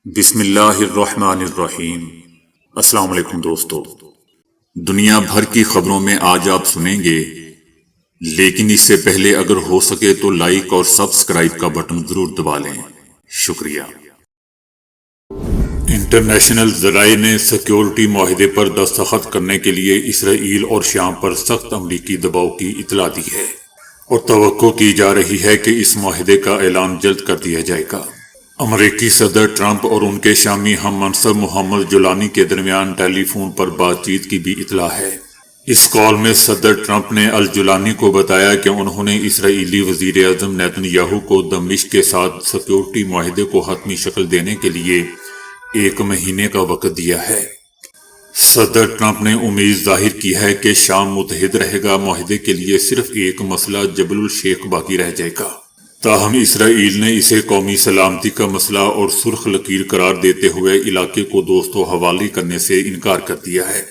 بسم اللہ الرحمن الرحیم۔ السلام علیکم دوستو، دنیا بھر کی خبروں میں آج آپ سنیں گے، لیکن اس سے پہلے اگر ہو سکے تو لائک اور سبسکرائب کا بٹن ضرور دبا لیں، شکریہ۔ انٹرنیشنل ذرائع نے سیکیورٹی معاہدے پر دستخط کرنے کے لیے اسرائیل اور شام پر سخت امریکی دباؤ کی اطلاع دی ہے، اور توقع کی جا رہی ہے کہ اس معاہدے کا اعلان جلد کر دیا جائے گا۔ امریکی صدر ٹرمپ اور ان کے شامی ہم منصب محمد جولانی کے درمیان ٹیلی فون پر بات چیت کی بھی اطلاع ہے۔ اس کال میں صدر ٹرمپ نے الجولانی کو بتایا کہ انہوں نے اسرائیلی وزیر اعظم نیتن یاہو کو دمشق کے ساتھ سیکیورٹی معاہدے کو حتمی شکل دینے کے لیے 1 مہینے کا وقت دیا ہے۔ صدر ٹرمپ نے امید ظاہر کی ہے کہ شام متحد رہے گا۔ معاہدے کے لیے صرف ایک مسئلہ جبل الشیخ باقی رہ جائے گا، تاہم اسرائیل نے اسے قومی سلامتی کا مسئلہ اور سرخ لکیر قرار دیتے ہوئے علاقے کو دوستوں حوالے کرنے سے انکار کر دیا ہے،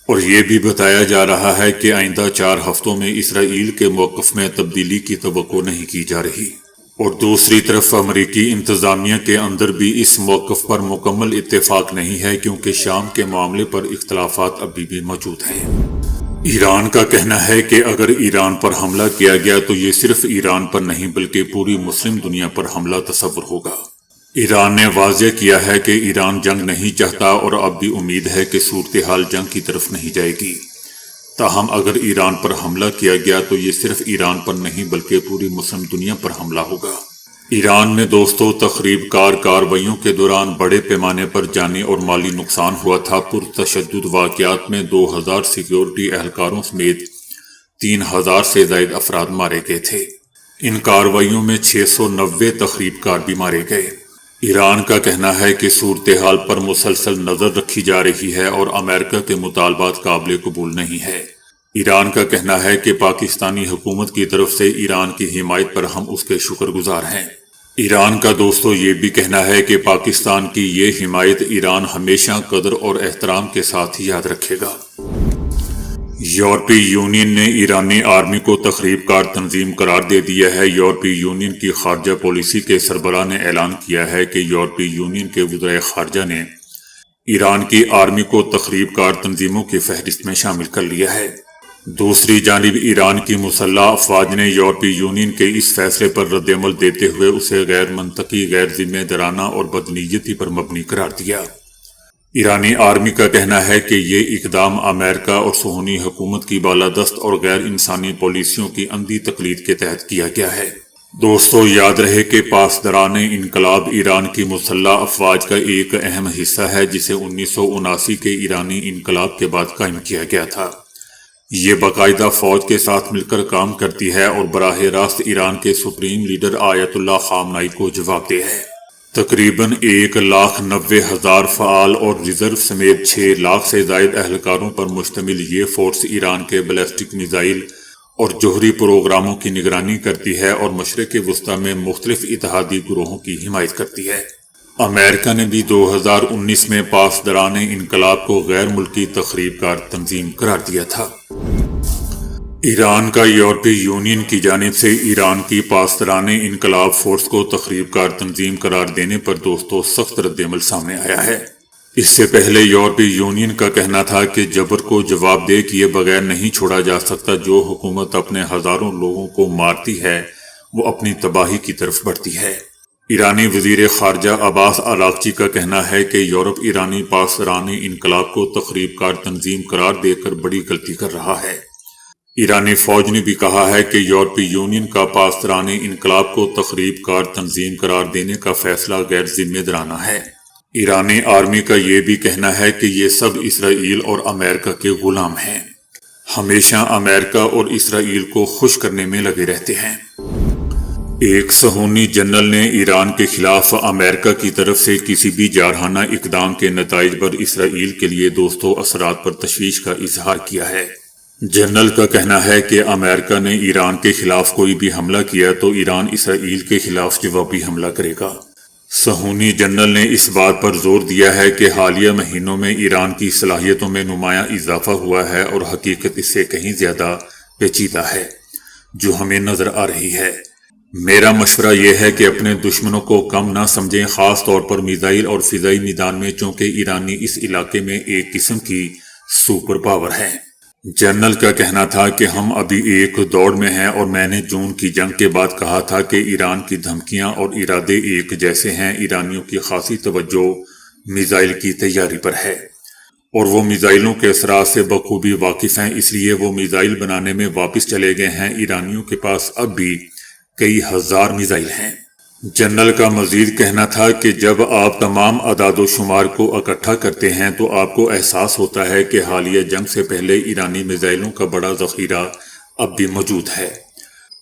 اور یہ بھی بتایا جا رہا ہے کہ آئندہ 4 ہفتوں میں اسرائیل کے موقف میں تبدیلی کی توقع نہیں کی جا رہی۔ اور دوسری طرف امریکی انتظامیہ کے اندر بھی اس موقف پر مکمل اتفاق نہیں ہے، کیونکہ شام کے معاملے پر اختلافات ابھی بھی موجود ہیں۔ ایران کا کہنا ہے کہ اگر ایران پر حملہ کیا گیا تو یہ صرف ایران پر نہیں بلکہ پوری مسلم دنیا پر حملہ تصور ہوگا۔ ایران نے واضح کیا ہے کہ ایران جنگ نہیں چاہتا، اور اب بھی امید ہے کہ صورتحال جنگ کی طرف نہیں جائے گی۔ تاہم اگر ایران پر حملہ کیا گیا تو یہ صرف ایران پر نہیں بلکہ پوری مسلم دنیا پر حملہ ہوگا۔ ایران میں دوستوں تخریب کار کارروائیوں کے دوران بڑے پیمانے پر جانی اور مالی نقصان ہوا تھا۔ پرتشدد واقعات میں 2000 سیکیورٹی اہلکاروں سمیت 3000 سے زائد افراد مارے گئے تھے۔ ان کارروائیوں میں 690 تخریب کار بھی مارے گئے۔ ایران کا کہنا ہے کہ صورتحال پر مسلسل نظر رکھی جا رہی ہے اور امریکہ کے مطالبات قابل قبول نہیں ہے۔ ایران کا کہنا ہے کہ پاکستانی حکومت کی طرف سے ایران کی حمایت پر ہم اس کے شکر گزار ہیں۔ ایران کا دوستو یہ بھی کہنا ہے کہ پاکستان کی یہ حمایت ایران ہمیشہ قدر اور احترام کے ساتھ ہی یاد رکھے گا۔ یورپی یونین نے ایرانی آرمی کو تخریب کار تنظیم قرار دے دیا ہے۔ یورپی یونین کی خارجہ پالیسی کے سربراہ نے اعلان کیا ہے کہ یورپی یونین کے وزرائے خارجہ نے ایران کی آرمی کو تخریب کار تنظیموں کی فہرست میں شامل کر لیا ہے۔ دوسری جانب ایران کی مسلح افواج نے یورپی یونین کے اس فیصلے پر رد عمل دیتے ہوئے اسے غیر منطقی، غیر ذمہ دارانہ اور بدنیتی پر مبنی قرار دیا۔ ایرانی آرمی کا کہنا ہے کہ یہ اقدام امریکہ اور صہیونی حکومت کی بالادست اور غیر انسانی پالیسیوں کی اندھی تقلید کے تحت کیا گیا ہے۔ دوستو یاد رہے کہ پاسداران انقلاب ایران کی مسلح افواج کا ایک اہم حصہ ہے، جسے 1979 کے ایرانی انقلاب کے بعد قائم کیا گیا تھا۔ یہ باقاعدہ فوج کے ساتھ مل کر کام کرتی ہے اور براہ راست ایران کے سپریم لیڈر آیت اللہ خامنائی کو جواب دہ ہے۔ تقریباً 1,90,000 فعال اور ریزرو سمیت 6 لاکھ سے زائد اہلکاروں پر مشتمل یہ فورس ایران کے بیلسٹک میزائل اور جوہری پروگراموں کی نگرانی کرتی ہے اور مشرق وسطی میں مختلف اتحادی گروہوں کی حمایت کرتی ہے۔ امریکہ نے بھی 2019 میں پاسداران انقلاب کو غیر ملکی تخریب کار تنظیم قرار دیا تھا۔ ایران کا یورپی یونین کی جانب سے ایران کی پاسداران انقلاب فورس کو تخریب کار تنظیم قرار دینے پر دوستوں سخت رد عمل سامنے آیا ہے۔ اس سے پہلے یورپی یونین کا کہنا تھا کہ جبر کو جواب دہ کیے بغیر نہیں چھوڑا جا سکتا۔ جو حکومت اپنے ہزاروں لوگوں کو مارتی ہے وہ اپنی تباہی کی طرف بڑھتی ہے۔ ایرانی وزیر خارجہ عباس عراقچی کا کہنا ہے کہ یورپ ایرانی پاسداران انقلاب کو تخریب کار تنظیم قرار دے کر بڑی غلطی کر رہا ہے۔ ایرانی فوج نے بھی کہا ہے کہ یورپی یونین کا پاسداران انقلاب کو تخریب کار تنظیم قرار دینے کا فیصلہ غیر ذمہ دارانہ ہے۔ ایرانی آرمی کا یہ بھی کہنا ہے کہ یہ سب اسرائیل اور امریکہ کے غلام ہیں، ہمیشہ امریکہ اور اسرائیل کو خوش کرنے میں لگے رہتے ہیں۔ ایک صہیونی جنرل نے ایران کے خلاف امریکہ کی طرف سے کسی بھی جارحانہ اقدام کے نتائج پر اسرائیل کے لیے دوستوں اثرات پر تشویش کا اظہار کیا ہے۔ جنرل کا کہنا ہے کہ امریکہ نے ایران کے خلاف کوئی بھی حملہ کیا تو ایران اسرائیل کے خلاف جوابی حملہ کرے گا۔ صہیونی جنرل نے اس بات پر زور دیا ہے کہ حالیہ مہینوں میں ایران کی صلاحیتوں میں نمایاں اضافہ ہوا ہے اور حقیقت اس سے کہیں زیادہ پیچیدہ ہے جو ہمیں نظر آ رہی ہے۔ میرا مشورہ یہ ہے کہ اپنے دشمنوں کو کم نہ سمجھیں، خاص طور پر میزائل اور فضائی میدان میں، چونکہ ایرانی اس علاقے میں ایک قسم کی سپر پاور ہے۔ جنرل کا کہنا تھا کہ ہم ابھی ایک دوڑ میں ہیں، اور میں نے جون کی جنگ کے بعد کہا تھا کہ ایران کی دھمکیاں اور ارادے ایک جیسے ہیں۔ ایرانیوں کی خاصی توجہ میزائل کی تیاری پر ہے، اور وہ میزائلوں کے اثرات سے بخوبی واقف ہیں، اس لیے وہ میزائل بنانے میں واپس چلے گئے ہیں۔ ایرانیوں کے پاس اب بھی کئی ہزار میزائل ہیں۔ جنرل کا مزید کہنا تھا کہ جب آپ تمام اعداد و شمار کو اکٹھا کرتے ہیں تو آپ کو احساس ہوتا ہے کہ حالیہ جنگ سے پہلے ایرانی میزائلوں کا بڑا ذخیرہ اب بھی موجود ہے،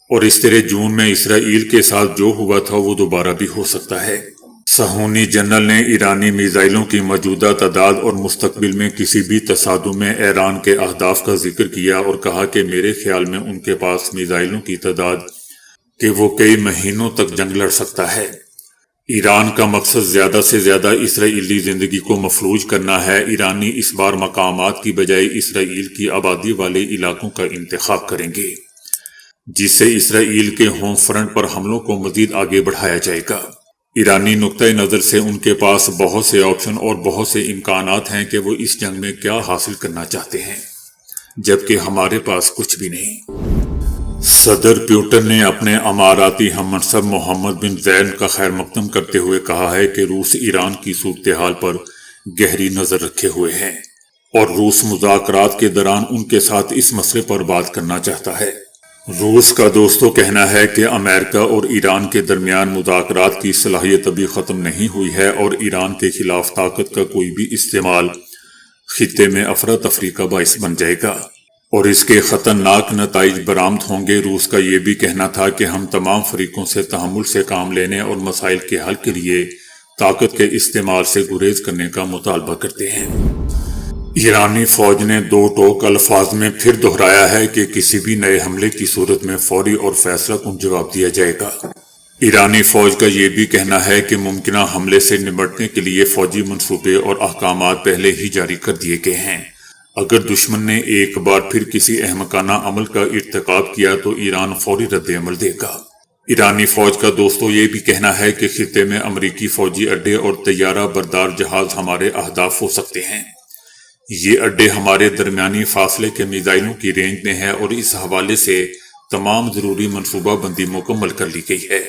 اور اس طرح جون میں اسرائیل کے ساتھ جو ہوا تھا وہ دوبارہ بھی ہو سکتا ہے۔ صہیونی جنرل نے ایرانی میزائلوں کی موجودہ تعداد اور مستقبل میں کسی بھی تصادم میں ایران کے اہداف کا ذکر کیا، اور کہا کہ میرے خیال میں ان کے پاس میزائلوں کی تعداد کہ وہ کئی مہینوں تک جنگ لڑ سکتا ہے۔ ایران کا مقصد زیادہ سے زیادہ اسرائیلی زندگی کو مفلوج کرنا ہے۔ ایرانی اس بار مقامات کی بجائے اسرائیل کی آبادی والے علاقوں کا انتخاب کریں گے، جس سے اسرائیل کے ہوم فرنٹ پر حملوں کو مزید آگے بڑھایا جائے گا۔ ایرانی نقطۂ نظر سے ان کے پاس بہت سے آپشن اور بہت سے امکانات ہیں کہ وہ اس جنگ میں کیا حاصل کرنا چاہتے ہیں، جبکہ ہمارے پاس کچھ بھی نہیں۔ صدر پیوٹن نے اپنے اماراتی ہم منصب محمد بن زاید کا خیر مقدم کرتے ہوئے کہا ہے کہ روس ایران کی صورتحال پر گہری نظر رکھے ہوئے ہیں، اور روس مذاکرات کے دوران ان کے ساتھ اس مسئلے پر بات کرنا چاہتا ہے۔ روس کا دوستوں کہنا ہے کہ امریکہ اور ایران کے درمیان مذاکرات کی صلاحیت ابھی ختم نہیں ہوئی ہے، اور ایران کے خلاف طاقت کا کوئی بھی استعمال خطے میں افراتفری کا باعث بن جائے گا، اور اس کے خطرناک نتائج برآمد ہوں گے۔ روس کا یہ بھی کہنا تھا کہ ہم تمام فریقوں سے تحمل سے کام لینے اور مسائل کے حل کے لیے طاقت کے استعمال سے گریز کرنے کا مطالبہ کرتے ہیں۔ ایرانی فوج نے دو ٹوک الفاظ میں پھر دہرایا ہے کہ کسی بھی نئے حملے کی صورت میں فوری اور فیصلہ کن جواب دیا جائے گا۔ ایرانی فوج کا یہ بھی کہنا ہے کہ ممکنہ حملے سے نمٹنے کے لیے فوجی منصوبے اور احکامات پہلے ہی جاری کر دیے گئے ہیں۔ اگر دشمن نے ایک بار پھر کسی احمقانہ عمل کا ارتکاب کیا تو ایران فوری رد عمل دے گا۔ ایرانی فوج کا دوستوں یہ بھی کہنا ہے کہ خطے میں امریکی فوجی اڈے اور طیارہ بردار جہاز ہمارے اہداف ہو سکتے ہیں۔ یہ اڈے ہمارے درمیانی فاصلے کے میزائلوں کی رینج میں ہے، اور اس حوالے سے تمام ضروری منصوبہ بندی مکمل کر لی گئی ہے۔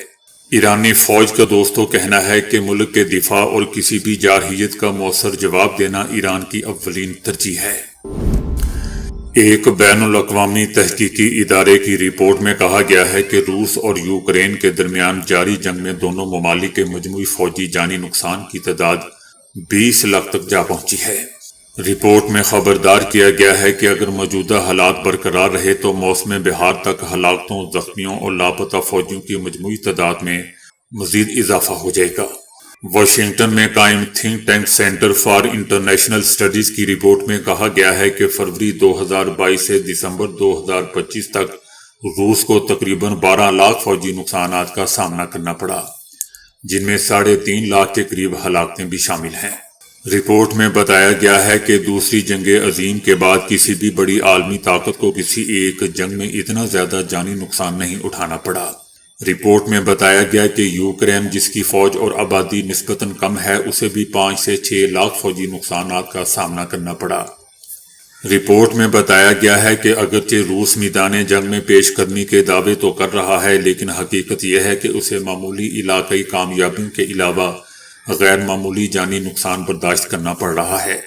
ایرانی فوج کا دوستوں کہنا ہے کہ ملک کے دفاع اور کسی بھی جارحیت کا مؤثر جواب دینا ایران کی اولین ترجیح ہے۔ ایک بین الاقوامی تحقیقی ادارے کی رپورٹ میں کہا گیا ہے کہ روس اور یوکرین کے درمیان جاری جنگ میں دونوں ممالک کے مجموعی فوجی جانی نقصان کی تعداد 20 لاکھ تک جا پہنچی ہے۔ رپورٹ میں خبردار کیا گیا ہے کہ اگر موجودہ حالات برقرار رہے تو موسم بہار تک ہلاکتوں، زخمیوں اور لاپتہ فوجیوں کی مجموعی تعداد میں مزید اضافہ ہو جائے گا۔ واشنگٹن میں قائم think tank centre for international studies کی رپورٹ میں کہا گیا ہے کہ فروری 2022 سے دسمبر 2025 تک روس کو تقریباً 12 لاکھ فوجی نقصانات کا سامنا کرنا پڑا، جن میں 3.5 لاکھ کے قریب ہلاکتیں بھی شامل ہیں۔ رپورٹ میں بتایا گیا ہے کہ دوسری جنگ عظیم کے بعد کسی بھی بڑی عالمی طاقت کو کسی ایک جنگ میں اتنا زیادہ جانی نقصان نہیں اٹھانا پڑا۔ رپورٹ میں بتایا گیا کہ یوکرین، جس کی فوج اور آبادی نسبتاً کم ہے، اسے بھی 5 سے 6 لاکھ فوجی نقصانات کا سامنا کرنا پڑا۔ رپورٹ میں بتایا گیا ہے کہ اگرچہ روس میدان جنگ میں پیش قدمی کے دعوے تو کر رہا ہے، لیکن حقیقت یہ ہے کہ اسے معمولی علاقائی کامیابیوں کے علاوہ غیر معمولی جانی نقصان برداشت کرنا پڑ رہا ہے،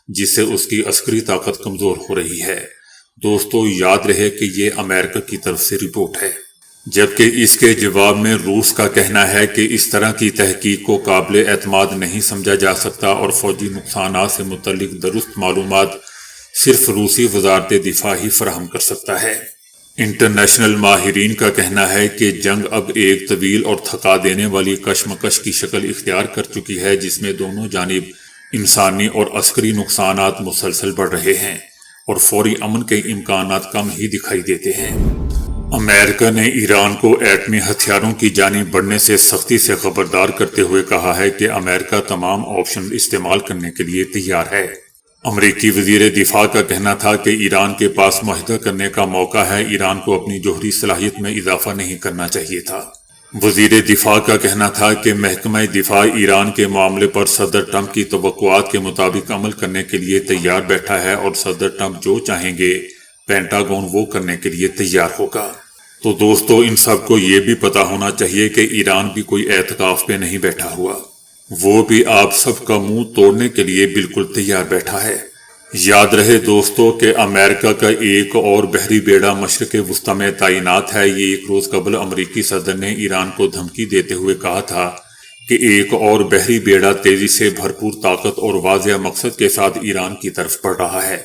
جس سے اس کی عسکری طاقت کمزور ہو رہی ہے۔ دوستو، یاد رہے کہ یہ امریکہ کی طرف سے رپورٹ ہے، جبکہ اس کے جواب میں روس کا کہنا ہے کہ اس طرح کی تحقیق کو قابل اعتماد نہیں سمجھا جا سکتا، اور فوجی نقصانات سے متعلق درست معلومات صرف روسی وزارت دفاع ہی فراہم کر سکتا ہے۔ انٹرنیشنل ماہرین کا کہنا ہے کہ جنگ اب ایک طویل اور تھکا دینے والی کشمکش کی شکل اختیار کر چکی ہے، جس میں دونوں جانب انسانی اور عسکری نقصانات مسلسل بڑھ رہے ہیں، اور فوری امن کے امکانات کم ہی دکھائی دیتے ہیں۔ امریکہ نے ایران کو ایٹمی ہتھیاروں کی جانب بڑھنے سے سختی سے خبردار کرتے ہوئے کہا ہے کہ امریکہ تمام آپشن استعمال کرنے کے لیے تیار ہے۔ امریکی وزیر دفاع کا کہنا تھا کہ ایران کے پاس معاہدہ کرنے کا موقع ہے، ایران کو اپنی جوہری صلاحیت میں اضافہ نہیں کرنا چاہیے تھا۔ وزیر دفاع کا کہنا تھا کہ محکمہ دفاع ایران کے معاملے پر صدر ٹرمپ کی توقعات کے مطابق عمل کرنے کے لیے تیار بیٹھا ہے، اور صدر ٹرمپ جو چاہیں گے پینٹاگون وہ کرنے کے لیے تیار ہوگا۔ تو دوستو، ان سب کو یہ بھی پتا ہونا چاہیے کہ ایران بھی کوئی اعتکاف پہ نہیں بیٹھا ہوا، وہ بھی آپ سب کا منہ توڑنے کے لیے بالکل تیار بیٹھا ہے۔ یاد رہے دوستو کہ امریکہ کا ایک اور بحری بیڑا مشرق وسطی میں تعینات ہے۔ یہ ایک روز قبل امریکی صدر نے ایران کو دھمکی دیتے ہوئے کہا تھا کہ ایک اور بحری بیڑا تیزی سے بھرپور طاقت اور واضح مقصد کے ساتھ ایران کی طرف بڑھ رہا ہے،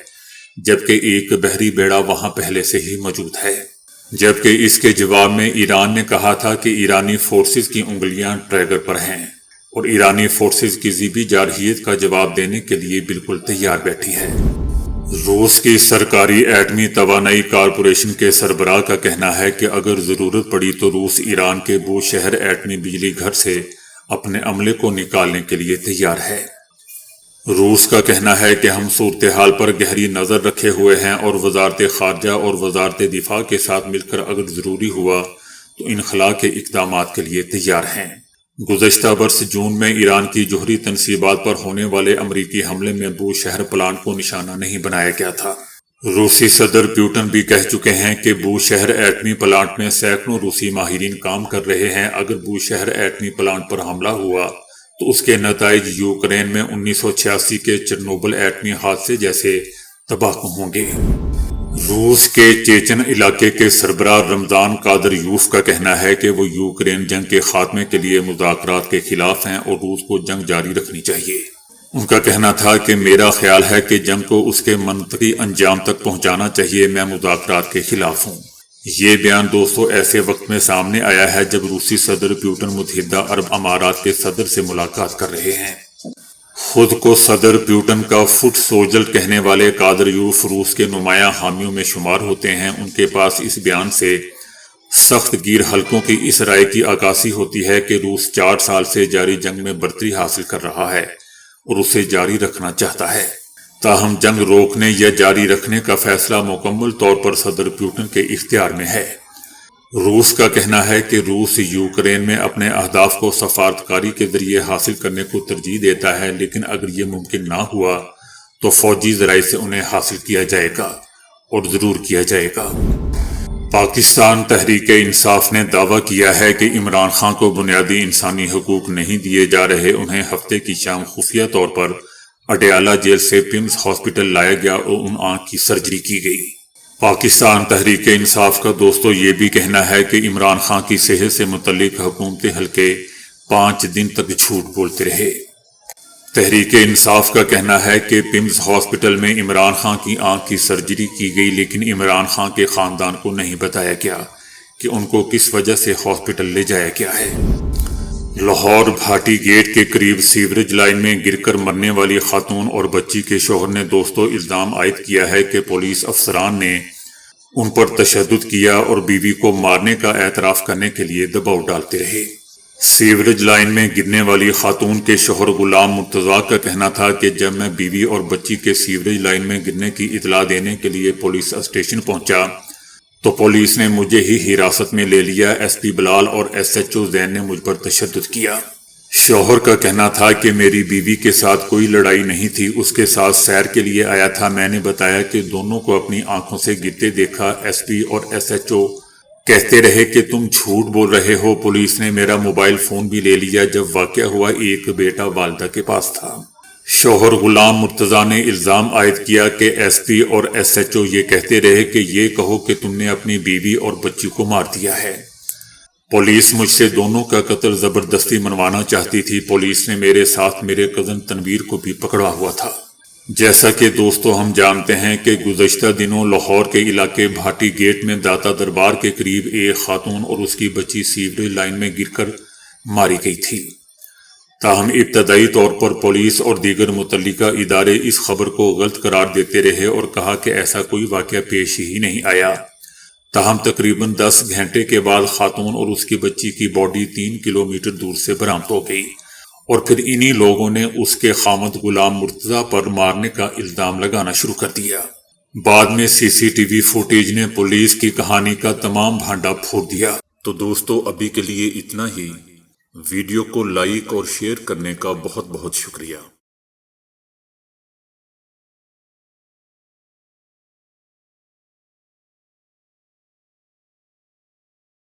جبکہ ایک بحری بیڑا وہاں پہلے سے ہی موجود ہے۔ جبکہ اس کے جواب میں ایران نے کہا تھا کہ ایرانی فورسز کی انگلیاں ٹریگر پر ہیں، اور ایرانی فورسز کسی بھی جارحیت کا جواب دینے کے لیے بالکل تیار بیٹھی ہے۔ روس کی سرکاری ایٹمی توانائی کارپوریشن کے سربراہ کا کہنا ہے کہ اگر ضرورت پڑی تو روس ایران کے بوشہر ایٹمی بجلی گھر سے اپنے عملے کو نکالنے کے لیے تیار ہے۔ روس کا کہنا ہے کہ ہم صورتحال پر گہری نظر رکھے ہوئے ہیں، اور وزارت خارجہ اور وزارت دفاع کے ساتھ مل کر اگر ضروری ہوا تو انخلاء کے اقدامات کے لیے تیار ہیں۔ گزشتہ برس جون میں ایران کی جوہری تنصیبات پر ہونے والے امریکی حملے میں بوشہر پلانٹ کو نشانہ نہیں بنایا گیا تھا۔ روسی صدر پیوٹن بھی کہہ چکے ہیں کہ بوشہر ایٹمی پلانٹ میں سینکڑوں روسی ماہرین کام کر رہے ہیں۔ اگر بوشہر ایٹمی پلانٹ پر حملہ ہوا تو اس کے نتائج یوکرین میں 1986 کے چرنوبل ایٹمی حادثے جیسے تباہ ہوں گے۔ روس کے چیچن علاقے کے سربراہ رمضان قادریوف کا کہنا ہے کہ وہ یوکرین جنگ کے خاتمے کے لیے مذاکرات کے خلاف ہیں، اور روس کو جنگ جاری رکھنی چاہیے۔ ان کا کہنا تھا کہ میرا خیال ہے کہ جنگ کو اس کے منطقی انجام تک پہنچانا چاہیے، میں مذاکرات کے خلاف ہوں۔ یہ بیان دوستو ایسے وقت میں سامنے آیا ہے جب روسی صدر پیوٹن متحدہ عرب امارات کے صدر سے ملاقات کر رہے ہیں۔ خود کو صدر پیوٹن کا فٹ سولجر کہنے والے قادریوف روس کے نمایاں حامیوں میں شمار ہوتے ہیں۔ ان کے پاس اس بیان سے سخت گیر حلقوں کی اس رائے کی عکاسی ہوتی ہے کہ روس 4 سال سے جاری جنگ میں برتری حاصل کر رہا ہے اور اسے جاری رکھنا چاہتا ہے۔ تاہم جنگ روکنے یا جاری رکھنے کا فیصلہ مکمل طور پر صدر پیوٹن کے اختیار میں ہے۔ روس کا کہنا ہے کہ روس یوکرین میں اپنے اہداف کو سفارتکاری کے ذریعے حاصل کرنے کو ترجیح دیتا ہے، لیکن اگر یہ ممکن نہ ہوا تو فوجی ذرائع سے انہیں حاصل کیا جائے گا، اور ضرور کیا جائے گا۔ پاکستان تحریک انصاف نے دعویٰ کیا ہے کہ عمران خان کو بنیادی انسانی حقوق نہیں دیے جا رہے۔ انہیں ہفتے کی شام خفیہ طور پر اڈیالہ جیل سے پیمز ہاسپٹل لایا گیا اور ان آنکھ کی سرجری کی گئی۔ پاکستان تحریک انصاف کا دوستو یہ بھی کہنا ہے کہ عمران خان کی صحت سے متعلق حکومتی حلقے 5 دن تک جھوٹ بولتے رہے۔ تحریک انصاف کا کہنا ہے کہ پیمز ہاسپٹل میں عمران خان کی آنکھ کی سرجری کی گئی، لیکن عمران خان کے خاندان کو نہیں بتایا گیا کہ ان کو کس وجہ سے ہاسپٹل لے جایا گیا ہے۔ لاہور بھاٹی گیٹ کے قریب سیوریج لائن میں گر کر مرنے والی خاتون اور بچی کے شوہر نے دوستو الزام عائد کیا ہے کہ پولیس افسران نے ان پر تشدد کیا اور بیوی کو مارنے کا اعتراف کرنے کے لیے دباؤ ڈالتے رہے۔ سیوریج لائن میں گرنے والی خاتون کے شوہر غلام مرتضیٰ کا کہنا تھا کہ جب میں بیوی اور بچی کے سیوریج لائن میں گرنے کی اطلاع دینے کے لیے پولیس اسٹیشن پہنچا تو پولیس نے مجھے ہی حراست میں لے لیا۔ ایس پی بلال اور ایس ایچ او زین نے مجھ پر تشدد کیا۔ شوہر کا کہنا تھا کہ میری بیوی کے ساتھ کوئی لڑائی نہیں تھی، اس کے ساتھ سیر کے لیے آیا تھا۔ میں نے بتایا کہ دونوں کو اپنی آنکھوں سے گرتے دیکھا۔ ایس پی اور ایس ایچ او کہتے رہے کہ تم جھوٹ بول رہے ہو۔ پولیس نے میرا موبائل فون بھی لے لیا۔ جب واقعہ ہوا ایک بیٹا والدہ کے پاس تھا۔ شوہر غلام مرتضیٰ نے الزام عائد کیا کہ ایس پی اور ایس ایچ او یہ کہتے رہے کہ یہ کہو کہ تم نے اپنی بیوی اور بچی کو مار دیا ہے۔ پولیس مجھ سے دونوں کا قتل زبردستی منوانا چاہتی تھی۔ پولیس نے میرے ساتھ میرے کزن تنویر کو بھی پکڑا ہوا تھا۔ جیسا کہ دوستو ہم جانتے ہیں کہ گزشتہ دنوں لاہور کے علاقے بھاٹی گیٹ میں داتا دربار کے قریب ایک خاتون اور اس کی بچی سیوریج لائن میں گر کر ماری گئی تھی۔ تاہم ابتدائی طور پر پولیس اور دیگر متعلقہ ادارے اس خبر کو غلط قرار دیتے رہے اور کہا کہ ایسا کوئی واقعہ پیش ہی نہیں آیا۔ تاہم تقریباً 10 گھنٹے کے بعد خاتون اور اس کی بچی کی باڈی 3 کلومیٹر دور سے برآمد ہو گئی اور پھر انہی لوگوں نے اس کے خامد غلام مرتضی پر مارنے کا الزام لگانا شروع کر دیا۔ بعد میں سی سی ٹی وی فوٹیج نے پولیس کی کہانی کا تمام بھانڈا پھوڑ دیا۔ تو دوستو ابھی کے لیے اتنا ہی۔ ویڈیو کو لائک اور شیئر کرنے کا بہت بہت شکریہ۔